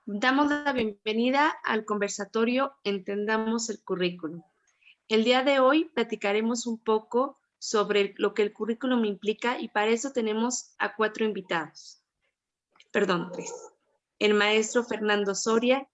Damos la bienvenida al conversatorio Entendamos el currículum. El día de hoy platicaremos un poco sobre lo que el currículum implica y para eso tenemos a 4 invitados. Perdón, 3. El maestro Fernando Soria,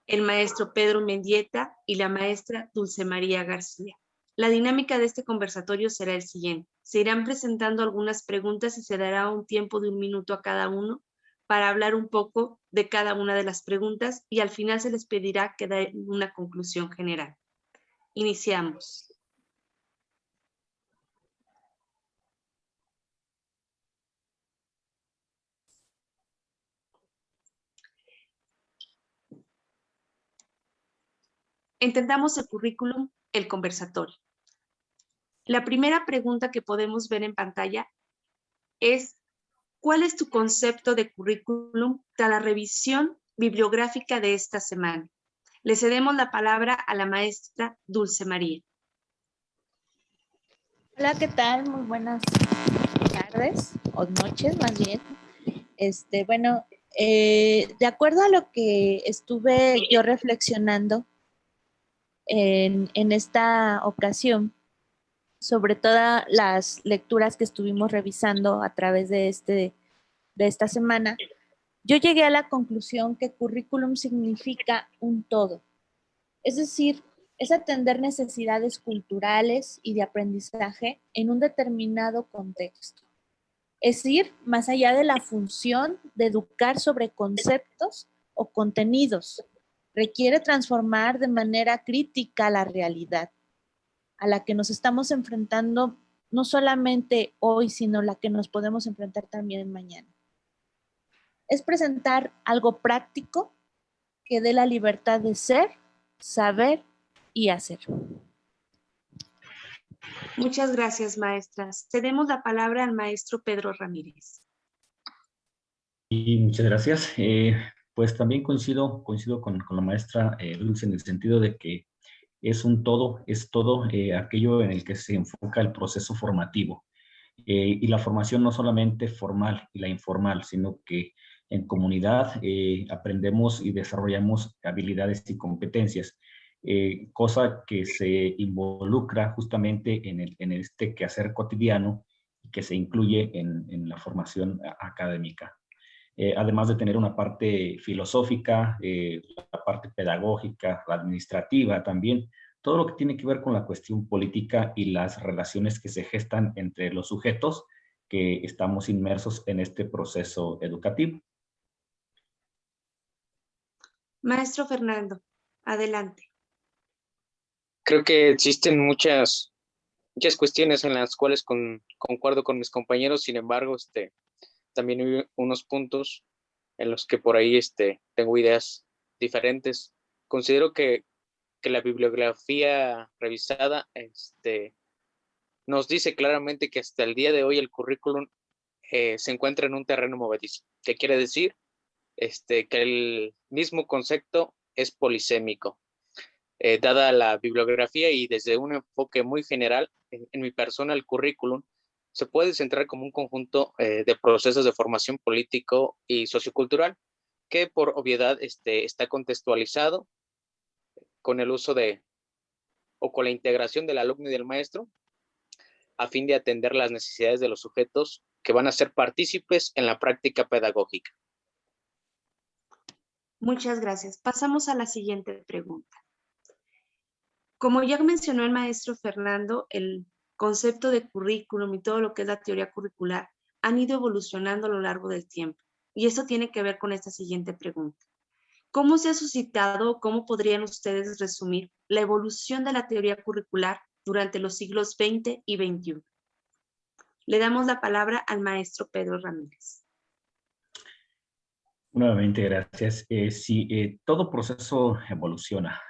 el maestro Pedro Mendieta y la maestra Dulce María García. La dinámica de este conversatorio será el siguiente. Se irán presentando algunas preguntas y se dará un tiempo de 1 minuto a cada uno para hablar un poco de cada una de las preguntas y al final se les pedirá que den una conclusión general. Iniciamos. Entendamos el currículum, el conversatorio. La primera pregunta que podemos ver en pantalla es: ¿cuál es tu concepto de currículum tras la revisión bibliográfica de esta semana? Le cedemos la palabra a la maestra Dulce María. Hola, ¿qué tal? Muy buenas tardes o noches más bien. De acuerdo a lo que estuve yo reflexionando en esta ocasión, sobre todas las lecturas que estuvimos revisando a través de esta semana, yo llegué a la conclusión que currículum significa un todo. Es decir, es atender necesidades culturales y de aprendizaje en un determinado contexto. Es ir más allá de la función de educar sobre conceptos o contenidos. Requiere transformar de manera crítica la realidad a la que nos estamos enfrentando no solamente hoy, sino la que nos podemos enfrentar también mañana. Es presentar algo práctico que dé la libertad de ser, saber y hacer. Muchas gracias, maestras. Cedemos la palabra al maestro Pedro Ramírez. Y muchas gracias. Pues también coincido con la maestra Dulce en el sentido de que es todo aquello en el que se enfoca el proceso formativo. Y la formación no solamente formal y la informal, sino que en comunidad aprendemos y desarrollamos habilidades y competencias, cosa que se involucra justamente en este quehacer cotidiano que se incluye en la formación académica. Además de tener una parte filosófica, la parte pedagógica, la administrativa también, todo lo que tiene que ver con la cuestión política y las relaciones que se gestan entre los sujetos que estamos inmersos en este proceso educativo. Maestro Fernando, adelante. Creo que existen muchas cuestiones en las cuales concuerdo con mis compañeros, sin embargo, también hay unos puntos en los que por ahí tengo ideas diferentes. Considero que la bibliografía revisada nos dice claramente que hasta el día de hoy el currículum se encuentra en un terreno movedizo. ¿Qué quiere decir? Que el mismo concepto es polisémico. Dada la bibliografía y desde un enfoque muy general, en mi persona el currículum se puede centrar como un conjunto de procesos de formación político y sociocultural que por obviedad está contextualizado con el uso o con la integración del alumno y del maestro a fin de atender las necesidades de los sujetos que van a ser partícipes en la práctica pedagógica. Muchas gracias. Pasamos a la siguiente pregunta. Como ya mencionó el maestro Fernando, el concepto de currículum y todo lo que es la teoría curricular han ido evolucionando a lo largo del tiempo. Y eso tiene que ver con esta siguiente pregunta. ¿Cómo se ha suscitado o cómo podrían ustedes resumir la evolución de la teoría curricular durante los siglos XX y XXI? Le damos la palabra al maestro Pedro Ramírez. Nuevamente, gracias. Sí, todo proceso evoluciona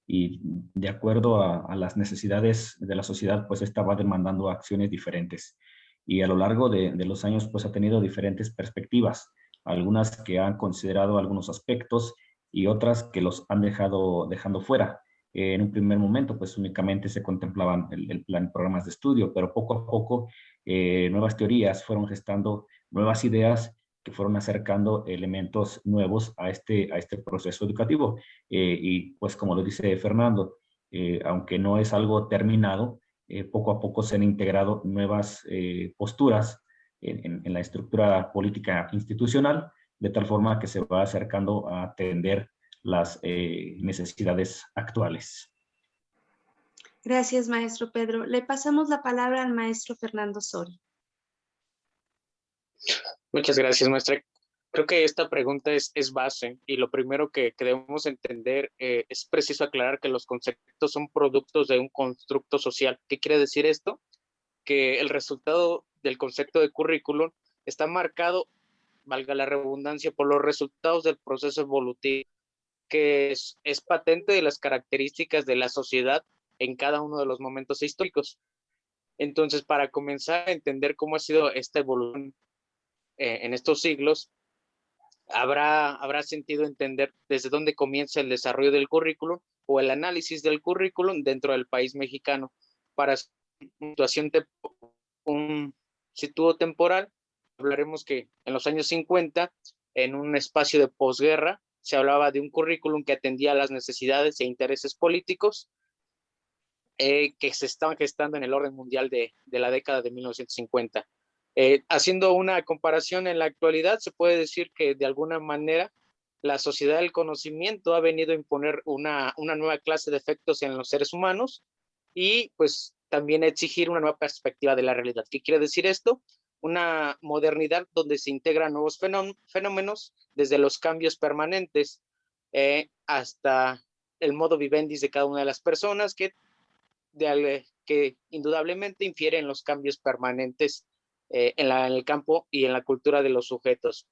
y de acuerdo a las necesidades de la sociedad, pues esta va demandando acciones diferentes. Y a lo largo de los años, pues ha tenido diferentes perspectivas, algunas que han considerado algunos aspectos y otras que los han dejando fuera. En un primer momento, pues únicamente se contemplaban el plan, programas de estudio, pero poco a poco nuevas teorías fueron gestando nuevas ideas que fueron acercando elementos nuevos a este proceso educativo. Y pues como lo dice Fernando, aunque no es algo terminado, poco a poco se han integrado nuevas posturas en la estructura política institucional, de tal forma que se va acercando a atender las necesidades actuales. Gracias, maestro Pedro. Le pasamos la palabra al maestro Fernando Soria. Muchas gracias, maestra. Creo que esta pregunta es base y lo primero que debemos entender es preciso aclarar que los conceptos son productos de un constructo social. ¿Qué quiere decir esto? Que el resultado del concepto de currículum está marcado, valga la redundancia, por los resultados del proceso evolutivo, que es patente de las características de la sociedad en cada uno de los momentos históricos. Entonces, para comenzar a entender cómo ha sido esta evolución en estos siglos, habrá sentido entender desde dónde comienza el desarrollo del currículum o el análisis del currículum dentro del país mexicano. Para un sitio temporal, hablaremos que en los años 50, en un espacio de posguerra, se hablaba de un currículum que atendía a las necesidades e intereses políticos que se estaban gestando en el orden mundial de la década de 1950. Haciendo una comparación en la actualidad, se puede decir que de alguna manera la sociedad del conocimiento ha venido a imponer una nueva clase de efectos en los seres humanos y pues también exigir una nueva perspectiva de la realidad. ¿Qué quiere decir esto? Una modernidad donde se integran nuevos fenómenos, desde los cambios permanentes hasta el modo vivendi de cada una de las personas que indudablemente infieren los cambios permanentes en el campo y en la cultura de los sujetos.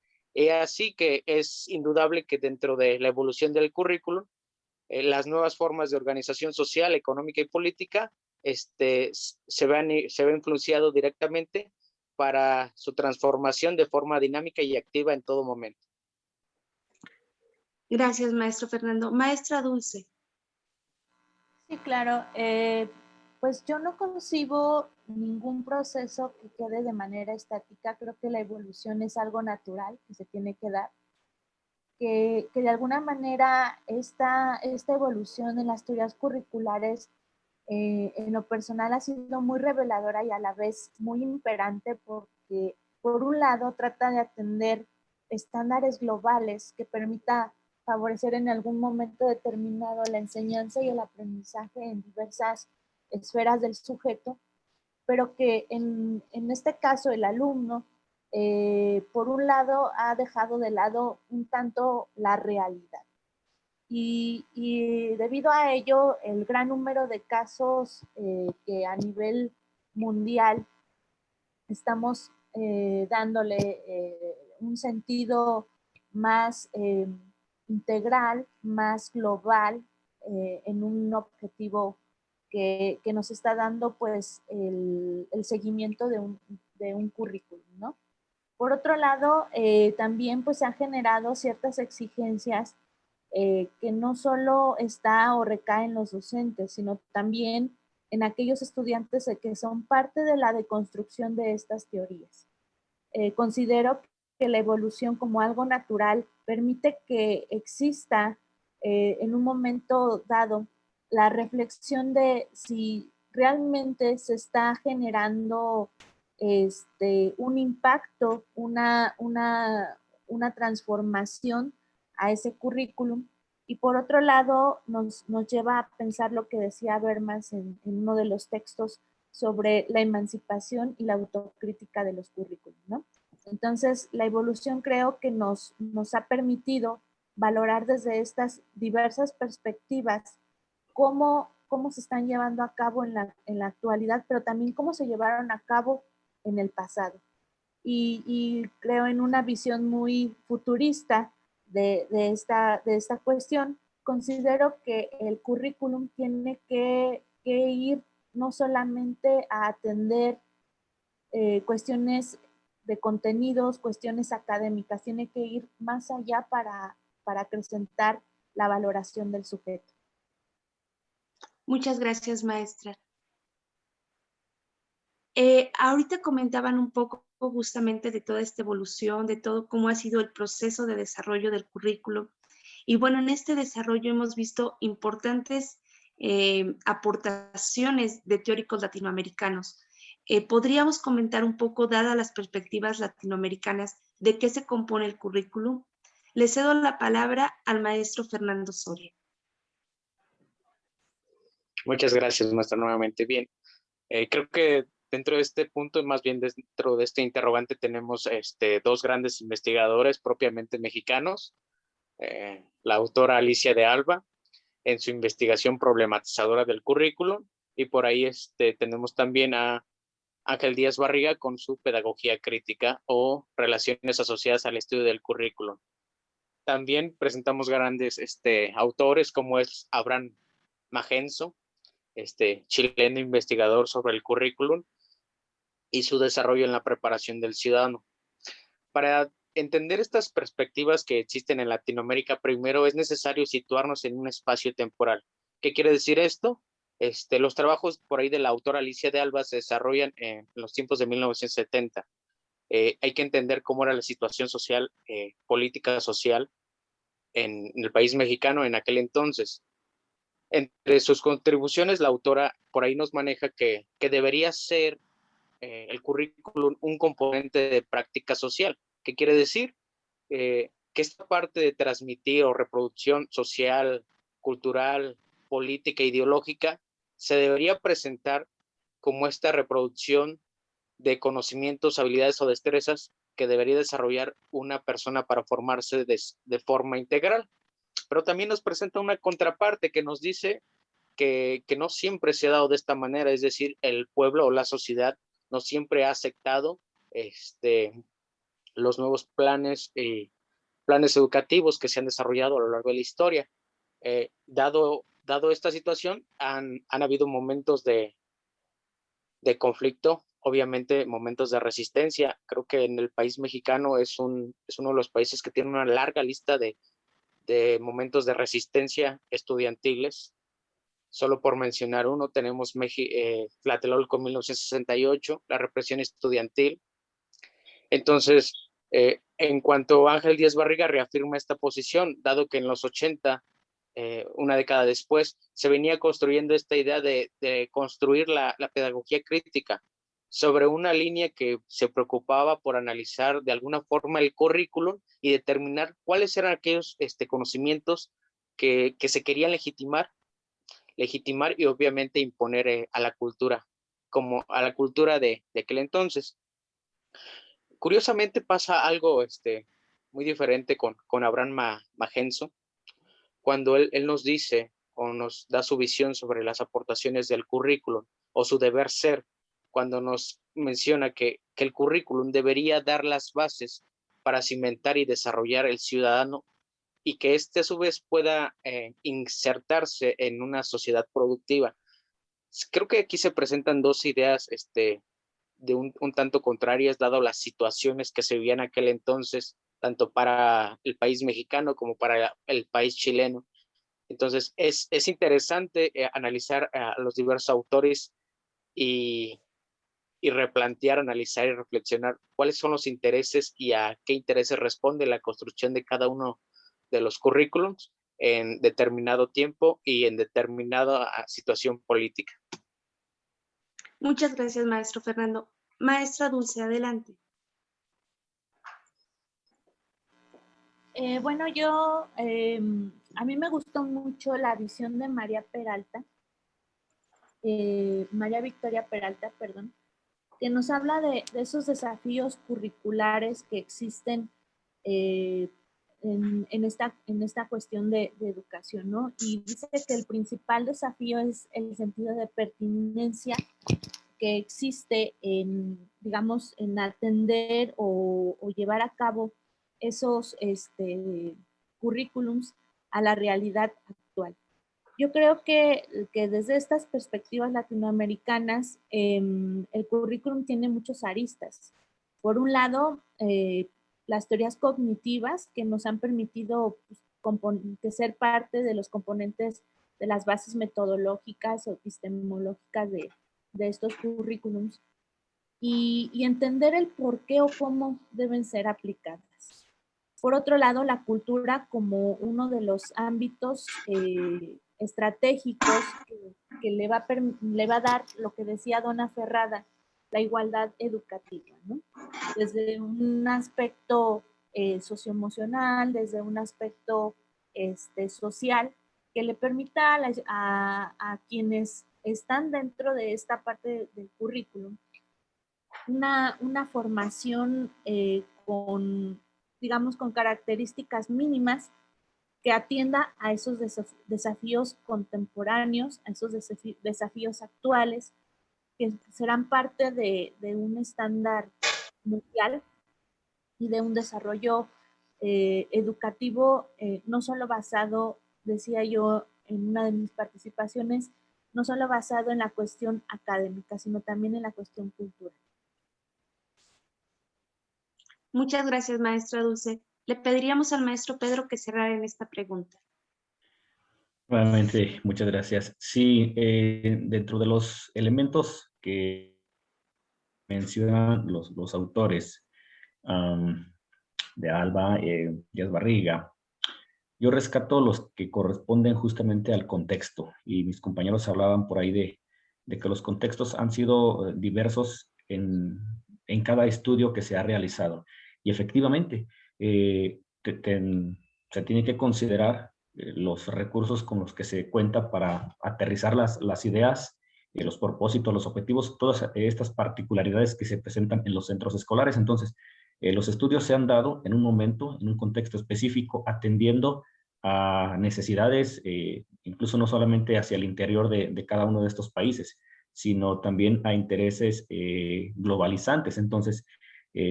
Así que es indudable que dentro de la evolución del currículum, las nuevas formas de organización social, económica y política se ven influenciado directamente para su transformación de forma dinámica y activa en todo momento. Gracias, maestro Fernando. Maestra Dulce. Sí, claro. Pues yo no concibo ningún proceso que quede de manera estática. Creo que la evolución es algo natural que se tiene que dar. Que de alguna manera esta evolución en las teorías curriculares en lo personal ha sido muy reveladora y a la vez muy imperante porque por un lado trata de atender estándares globales que permita favorecer en algún momento determinado la enseñanza y el aprendizaje en diversas esferas del sujeto, pero que en este caso el alumno, por un lado, ha dejado de lado un tanto la realidad. Y debido a ello, el gran número de casos que a nivel mundial estamos dándole un sentido más integral, más global, en un objetivo que nos está dando pues el seguimiento de un currículum, ¿no? Por otro lado, también pues se han generado ciertas exigencias que no solo está o recae en los docentes, sino también en aquellos estudiantes que son parte de la deconstrucción de estas teorías. Considero que la evolución como algo natural permite que exista en un momento dado la reflexión de si realmente se está generando un impacto, una transformación a ese currículum. Y por otro lado, nos lleva a pensar lo que decía Habermas en uno de los textos sobre la emancipación y la autocrítica de los currículums, ¿no? Entonces, la evolución creo que nos ha permitido valorar desde estas diversas perspectivas cómo se están llevando a cabo en la actualidad, pero también cómo se llevaron a cabo en el pasado. Y creo en una visión muy futurista de esta cuestión, considero que el currículum tiene que ir no solamente a atender cuestiones de contenidos, cuestiones académicas, tiene que ir más allá para acrecentar la valoración del sujeto. Muchas gracias, maestra. Ahorita comentaban un poco justamente de toda esta evolución, de todo cómo ha sido el proceso de desarrollo del currículo. Y bueno, en este desarrollo hemos visto importantes aportaciones de teóricos latinoamericanos. ¿Podríamos comentar un poco, dadas las perspectivas latinoamericanas, de qué se compone el currículum? Le cedo la palabra al maestro Fernando Soria. Muchas gracias, maestra, nuevamente. Bien, creo que dentro de este punto, más bien dentro de este interrogante, tenemos dos grandes investigadores propiamente mexicanos. La autora Alicia de Alba, en su investigación problematizadora del currículum, y por ahí tenemos también a Ángel Díaz Barriga con su pedagogía crítica o relaciones asociadas al estudio del currículum. También presentamos grandes autores como es Abraham Magenzo, chileno investigador sobre el currículum y su desarrollo en la preparación del ciudadano. Para entender estas perspectivas que existen en Latinoamérica, primero es necesario situarnos en un espacio temporal. ¿Qué quiere decir esto? Los trabajos por ahí de la autora Alicia de Alba se desarrollan en los tiempos de 1970. Hay que entender cómo era la situación social, política social en el país mexicano en aquel entonces. Entre sus contribuciones, la autora por ahí nos maneja que debería ser el currículum un componente de práctica social. ¿Qué quiere decir? Que esta parte de transmitir o reproducción social, cultural, política, ideológica, se debería presentar como esta reproducción de conocimientos, habilidades o destrezas que debería desarrollar una persona para formarse de forma integral. Pero también nos presenta una contraparte que nos dice que no siempre se ha dado de esta manera, es decir, el pueblo o la sociedad no siempre ha aceptado los nuevos planes educativos que se han desarrollado a lo largo de la historia. Dado esta situación, han habido momentos de conflicto, obviamente momentos de resistencia. Creo que en el país mexicano es uno de los países que tiene una larga lista de momentos de resistencia estudiantiles. Solo por mencionar uno, tenemos Tlatelolco 1968, la represión estudiantil. Entonces, en cuanto a Ángel Díaz Barriga reafirma esta posición, dado que en los 80, una década después, se venía construyendo esta idea de construir la pedagogía crítica sobre una línea que se preocupaba por analizar de alguna forma el currículum y determinar cuáles eran aquellos conocimientos que se querían legitimar y obviamente imponer a la cultura, como a la cultura de aquel entonces. Curiosamente pasa algo muy diferente con Abraham Magenzo, cuando él nos dice o nos da su visión sobre las aportaciones del currículum o su deber ser, cuando nos menciona que el currículum debería dar las bases para cimentar y desarrollar el ciudadano y que a su vez pueda insertarse en una sociedad productiva. Creo que aquí se presentan dos ideas de un tanto contrarias, dado las situaciones que se vivían en aquel entonces, tanto para el país mexicano como para el país chileno. Entonces, es interesante analizar a los diversos autores y replantear, analizar y reflexionar cuáles son los intereses y a qué intereses responde la construcción de cada uno de los currículums en determinado tiempo y en determinada situación política. Muchas gracias, maestro Fernando. Maestra Dulce, adelante. Bueno, a mí me gustó mucho la visión de María Peralta, María Victoria Peralta, perdón, que nos habla de esos desafíos curriculares que existen en esta cuestión de educación, ¿no? Y dice que el principal desafío es el sentido de pertinencia que existe digamos, en atender o llevar a cabo esos currículums a la realidad actual. Yo creo que desde estas perspectivas latinoamericanas, el currículum tiene muchos aristas. Por un lado, las teorías cognitivas que nos han permitido que ser parte de los componentes de las bases metodológicas o epistemológicas de estos currículums. y entender el por qué o cómo deben ser aplicadas. Por otro lado, la cultura como uno de los ámbitos estratégicos que le va a dar lo que decía Donna Ferrada, la igualdad educativa, ¿no? Desde un aspecto socioemocional, desde un aspecto social, que le permita a quienes están dentro de esta parte del currículum una formación con, digamos, con características mínimas que atienda a esos desafíos contemporáneos, a esos desafíos actuales, que serán parte de un estándar mundial y de un desarrollo educativo no solo basado, decía yo en una de mis participaciones, no solo basado en la cuestión académica, sino también en la cuestión cultural. Muchas gracias, maestra Dulce. Le pediríamos al maestro Pedro que cerrara en esta pregunta. Nuevamente, muchas gracias. Sí, dentro de los elementos que mencionan los autores de Alba, Díaz Barriga, yo rescato los que corresponden justamente al contexto, y mis compañeros hablaban por ahí de que los contextos han sido diversos en cada estudio que se ha realizado. Y efectivamente, se tiene que considerar los recursos con los que se cuenta para aterrizar las ideas, los propósitos, los objetivos, todas estas particularidades que se presentan en los centros escolares. Entonces, los estudios se han dado en un momento, en un contexto específico, atendiendo a necesidades, incluso no solamente hacia el interior de cada uno de estos países, sino también a intereses globalizantes. Entonces,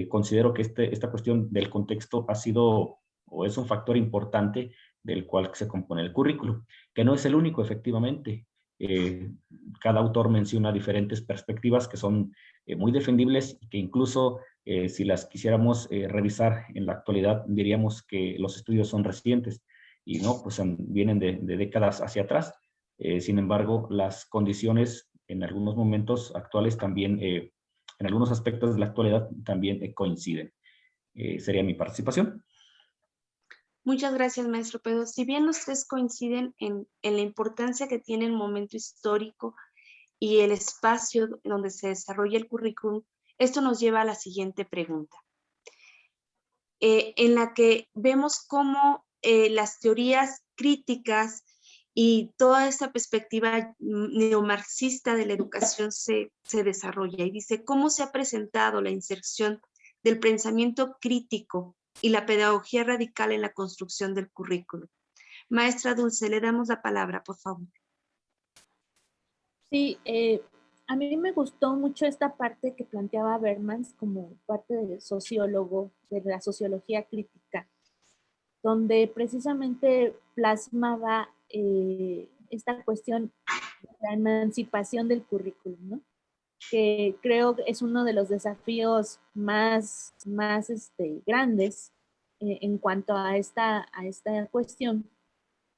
considero que esta cuestión del contexto ha sido o es un factor importante del cual se compone el currículum, que no es el único, efectivamente. Cada autor menciona diferentes perspectivas que son muy defendibles y que incluso si las quisiéramos revisar en la actualidad, diríamos que los estudios son recientes y no, pues vienen de décadas hacia atrás. Sin embargo, las condiciones en algunos momentos actuales también, en algunos aspectos de la actualidad también coinciden. Sería mi participación. Muchas gracias, maestro Pedro. Si bien los tres coinciden en la importancia que tiene el momento histórico y el espacio donde se desarrolla el currículum, esto nos lleva a la siguiente pregunta, en la que vemos cómo las teorías críticas y toda esta perspectiva neomarxista de la educación se desarrolla. Y dice, ¿cómo se ha presentado la inserción del pensamiento crítico y la pedagogía radical en la construcción del currículo? Maestra Dulce, le damos la palabra, por favor. Sí, a mí me gustó mucho esta parte que planteaba Bermans como parte del sociólogo, de la sociología crítica, donde precisamente plasmaba esta cuestión de la emancipación del currículum, ¿no? Que creo que es uno de los desafíos más grandes en cuanto a esta cuestión,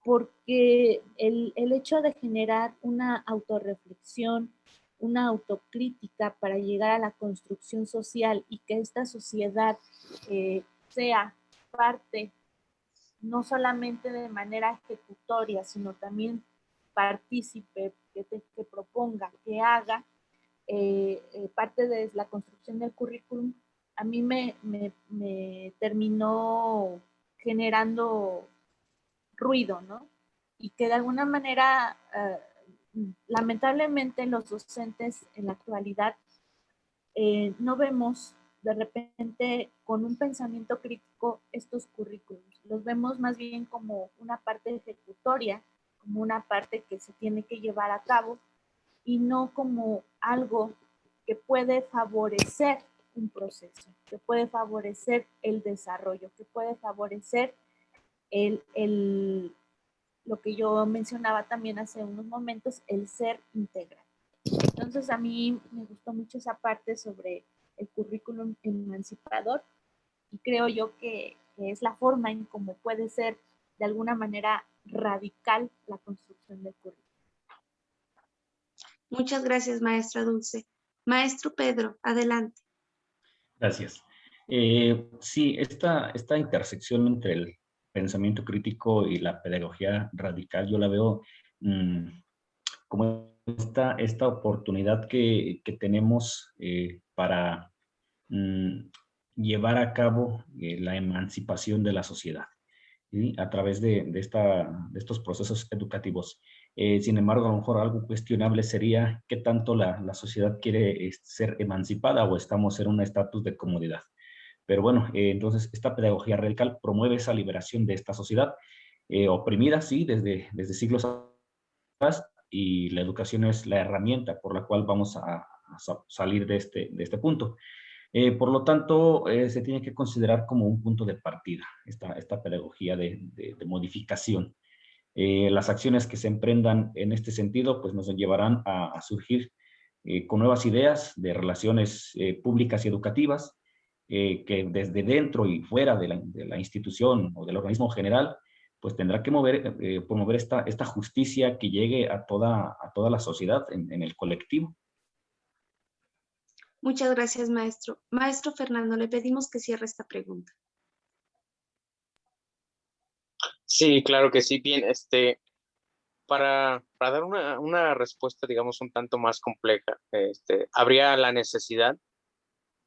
porque el hecho de generar una autorreflexión, una autocrítica para llegar a la construcción social y que esta sociedad sea parte, no solamente de manera ejecutoria, sino también partícipe, que proponga, que haga parte de la construcción del currículum, a mí me terminó generando ruido, ¿no? Y que de alguna manera, lamentablemente, los docentes en la actualidad no vemos de repente con un pensamiento crítico estos currículums. Los vemos más bien como una parte ejecutoria, como una parte que se tiene que llevar a cabo y no como algo que puede favorecer un proceso, que puede favorecer el desarrollo, que puede favorecer lo que yo mencionaba también hace unos momentos, el ser integral. Entonces a mí me gustó mucho esa parte sobre el currículum emancipador y creo yo que es la forma en cómo puede ser de alguna manera radical la construcción del currículum. Muchas gracias, maestra Dulce. Maestro Pedro, adelante. Gracias. Sí, esta intersección entre el pensamiento crítico y la pedagogía radical, yo la veo como esta oportunidad que tenemos para llevar a cabo la emancipación de la sociedad, ¿sí? A través de estos procesos educativos. Sin embargo, a lo mejor algo cuestionable sería qué tanto la sociedad quiere ser emancipada o estamos en un estatus de comodidad. Pero bueno, entonces esta pedagogía radical promueve esa liberación de esta sociedad oprimida, sí, desde siglos atrás, y la educación es la herramienta por la cual vamos a salir de este punto. Por lo tanto, se tiene que considerar como un punto de partida esta pedagogía de modificación. Las acciones que se emprendan en este sentido pues nos llevarán a surgir con nuevas ideas de relaciones públicas y educativas que desde dentro y fuera de la institución o del organismo general pues tendrá que promover esta justicia que llegue a toda la sociedad en el colectivo. Muchas gracias, maestro. Maestro Fernando, le pedimos que cierre esta pregunta. Sí, claro que sí. Bien, para dar una respuesta, digamos, un tanto más compleja, habría la necesidad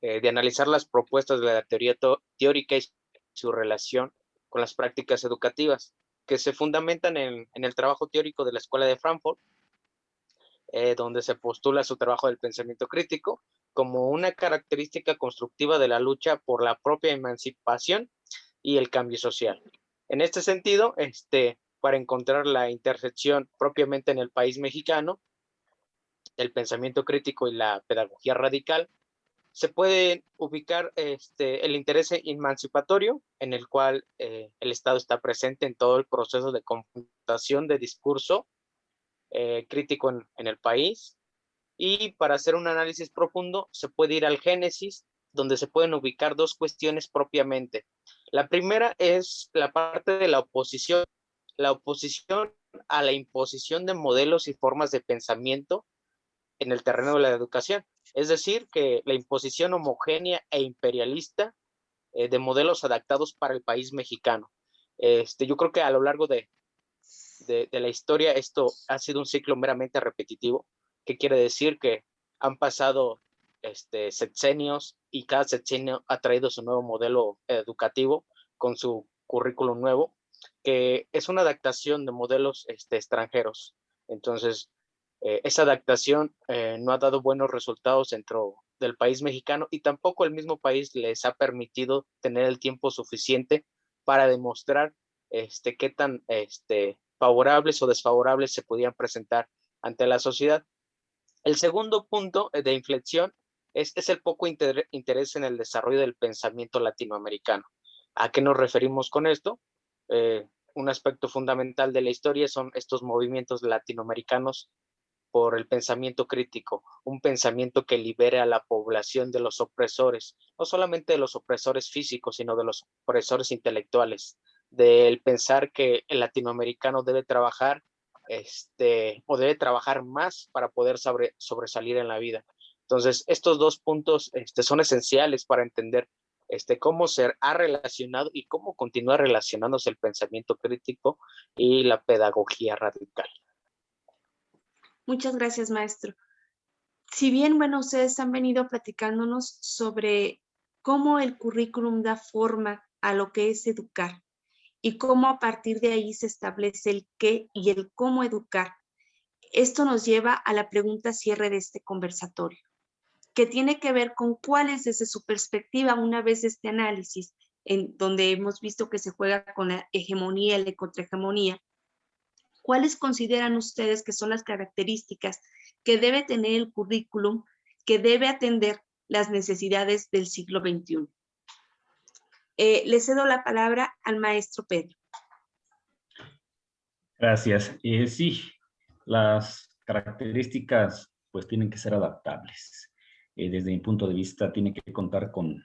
de analizar las propuestas de la teoría teórica y su relación con las prácticas educativas, que se fundamentan en el trabajo teórico de la Escuela de Frankfurt, donde se postula su trabajo del pensamiento crítico como una característica constructiva de la lucha por la propia emancipación y el cambio social. En este sentido, para encontrar la intersección propiamente en el país mexicano, el pensamiento crítico y la pedagogía radical, se puede ubicar el interés emancipatorio, en el cual el Estado está presente en todo el proceso de confrontación de discurso crítico en el país. Y para hacer un análisis profundo, se puede ir al Génesis, donde se pueden ubicar dos cuestiones propiamente. La primera es la parte de la oposición a la imposición de modelos y formas de pensamiento en el terreno de la educación. Es decir, que la imposición homogénea e imperialista de modelos adaptados para el país mexicano. Yo creo que a lo largo de la historia esto ha sido un ciclo meramente repetitivo, que quiere decir que han pasado sexenios y cada sexenio ha traído su nuevo modelo educativo con su currículum nuevo, que es una adaptación de modelos extranjeros. Entonces, esa adaptación no ha dado buenos resultados dentro del país mexicano y tampoco el mismo país les ha permitido tener el tiempo suficiente para demostrar qué tan favorables o desfavorables se podían presentar ante la sociedad. El segundo punto de inflexión es el poco interés en el desarrollo del pensamiento latinoamericano. ¿A qué nos referimos con esto? Un aspecto fundamental de la historia son estos movimientos latinoamericanos por el pensamiento crítico, un pensamiento que libere a la población de los opresores, no solamente de los opresores físicos, sino de los opresores intelectuales, del pensar que el latinoamericano debe trabajar o debe trabajar más para poder sobresalir en la vida. Entonces, estos dos puntos son esenciales para entender cómo se ha relacionado y cómo continúa relacionándose el pensamiento crítico y la pedagogía radical. Muchas gracias, maestro. Si bien, bueno, ustedes han venido platicándonos sobre cómo el currículum da forma a lo que es educar y cómo a partir de ahí se establece el qué y el cómo educar. Esto nos lleva a la pregunta cierre de este conversatorio, que tiene que ver con cuál es desde su perspectiva, una vez este análisis, en donde hemos visto que se juega con la hegemonía y la contrahegemonía, ¿cuáles consideran ustedes que son las características que debe tener el currículum que debe atender las necesidades del siglo XXI? Le cedo la palabra al maestro Pedro. Gracias. Sí, las características pues tienen que ser adaptables. Desde mi punto de vista tiene que contar con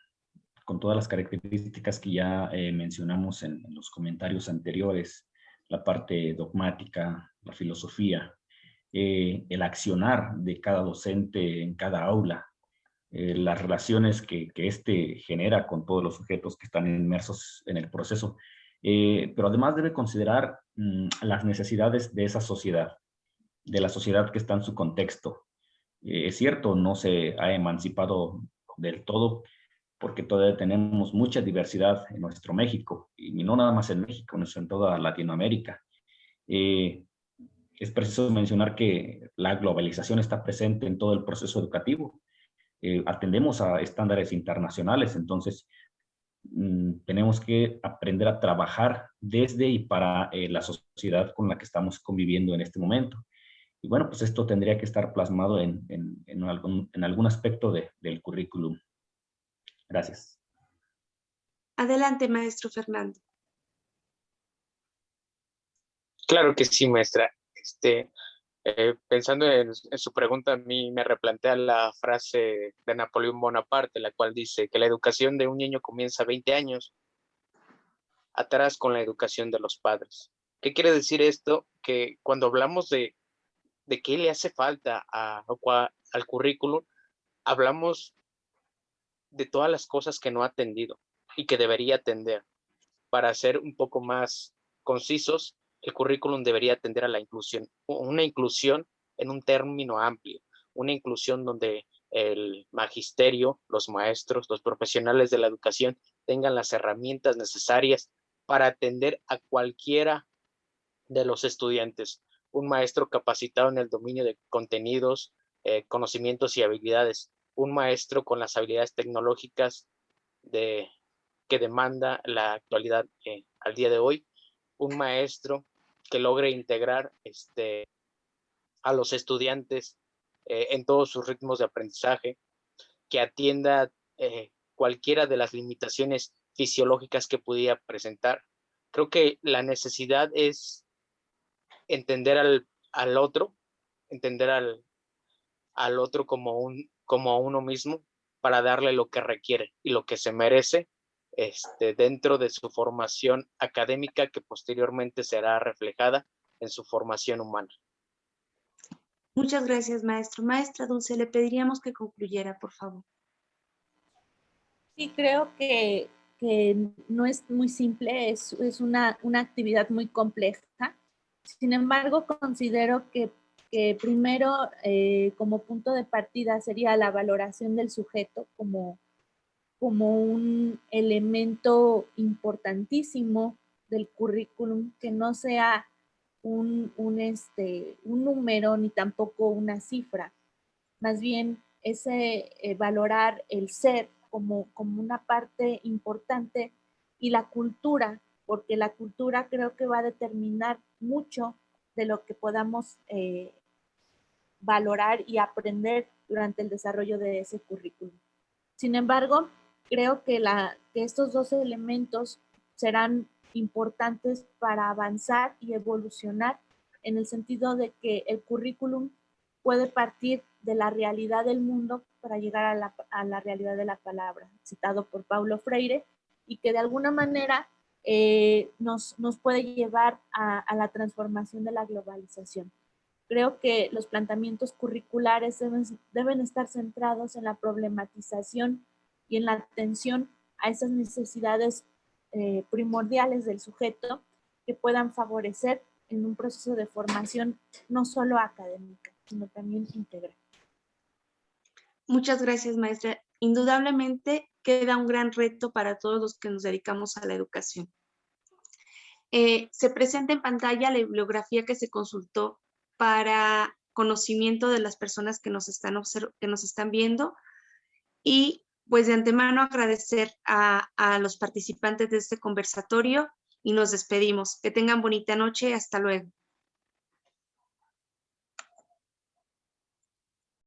todas las características que ya mencionamos en los comentarios anteriores, la parte dogmática, la filosofía, el accionar de cada docente en cada aula, las relaciones que éste genera con todos los sujetos que están inmersos en el proceso, pero además debe considerar las necesidades de esa sociedad, de la sociedad que está en su contexto. Es cierto, no se ha emancipado del todo, porque todavía tenemos mucha diversidad en nuestro México, y no nada más en México, sino en toda Latinoamérica. Es preciso mencionar que la globalización está presente en todo el proceso educativo. Atendemos a estándares internacionales, entonces tenemos que aprender a trabajar desde y para la sociedad con la que estamos conviviendo en este momento. Y bueno, pues esto tendría que estar plasmado en algún aspecto del currículum. Gracias. Adelante, maestro Fernando. Claro que sí, maestra. Pensando en su pregunta, a mí me replantea la frase de Napoleón Bonaparte, la cual dice que la educación de un niño comienza a 20 años atrás con la educación de los padres. ¿Qué quiere decir esto? Que cuando hablamos de qué le hace falta al currículum, hablamos de todas las cosas que no ha atendido y que debería atender. Para ser un poco más concisos, el currículum debería atender a la inclusión, una inclusión en un término amplio, una inclusión donde el magisterio, los maestros, los profesionales de la educación tengan las herramientas necesarias para atender a cualquiera de los estudiantes. Un maestro capacitado en el dominio de contenidos, conocimientos y habilidades. Un maestro con las habilidades tecnológicas que demanda la actualidad al día de hoy. Un maestro que logre integrar a los estudiantes en todos sus ritmos de aprendizaje, que atienda cualquiera de las limitaciones fisiológicas que pudiera presentar. Creo que la necesidad es entender al otro, entender al otro como uno mismo, para darle lo que requiere y lo que se merece dentro de su formación académica, que posteriormente será reflejada en su formación humana. Muchas gracias, maestro. Maestra Dulce, le pediríamos que concluyera, por favor. Sí, creo que no es muy simple, es una actividad muy compleja. Sin embargo, considero que primero, como punto de partida, sería la valoración del sujeto como un elemento importantísimo del currículum, que no sea un número ni tampoco una cifra. Más bien, ese valorar el ser como una parte importante, y la cultura, porque la cultura creo que va a determinar mucho de lo que podamos valorar y aprender durante el desarrollo de ese currículum. Sin embargo, creo que estos dos elementos serán importantes para avanzar y evolucionar, en el sentido de que el currículum puede partir de la realidad del mundo para llegar a la realidad de la palabra, citado por Paulo Freire, y que de alguna manera nos puede llevar a la transformación de la globalización. Creo que los planteamientos curriculares deben estar centrados en la problematización y en la atención a esas necesidades primordiales del sujeto, que puedan favorecer en un proceso de formación no solo académica, sino también integral. Muchas gracias, maestra. Indudablemente queda un gran reto para todos los que nos dedicamos a la educación. Se presenta en pantalla la bibliografía que se consultó para conocimiento de las personas que nos están viendo, y pues de antemano agradecer a los participantes de este conversatorio, y nos despedimos. Que tengan bonita noche. Hasta luego.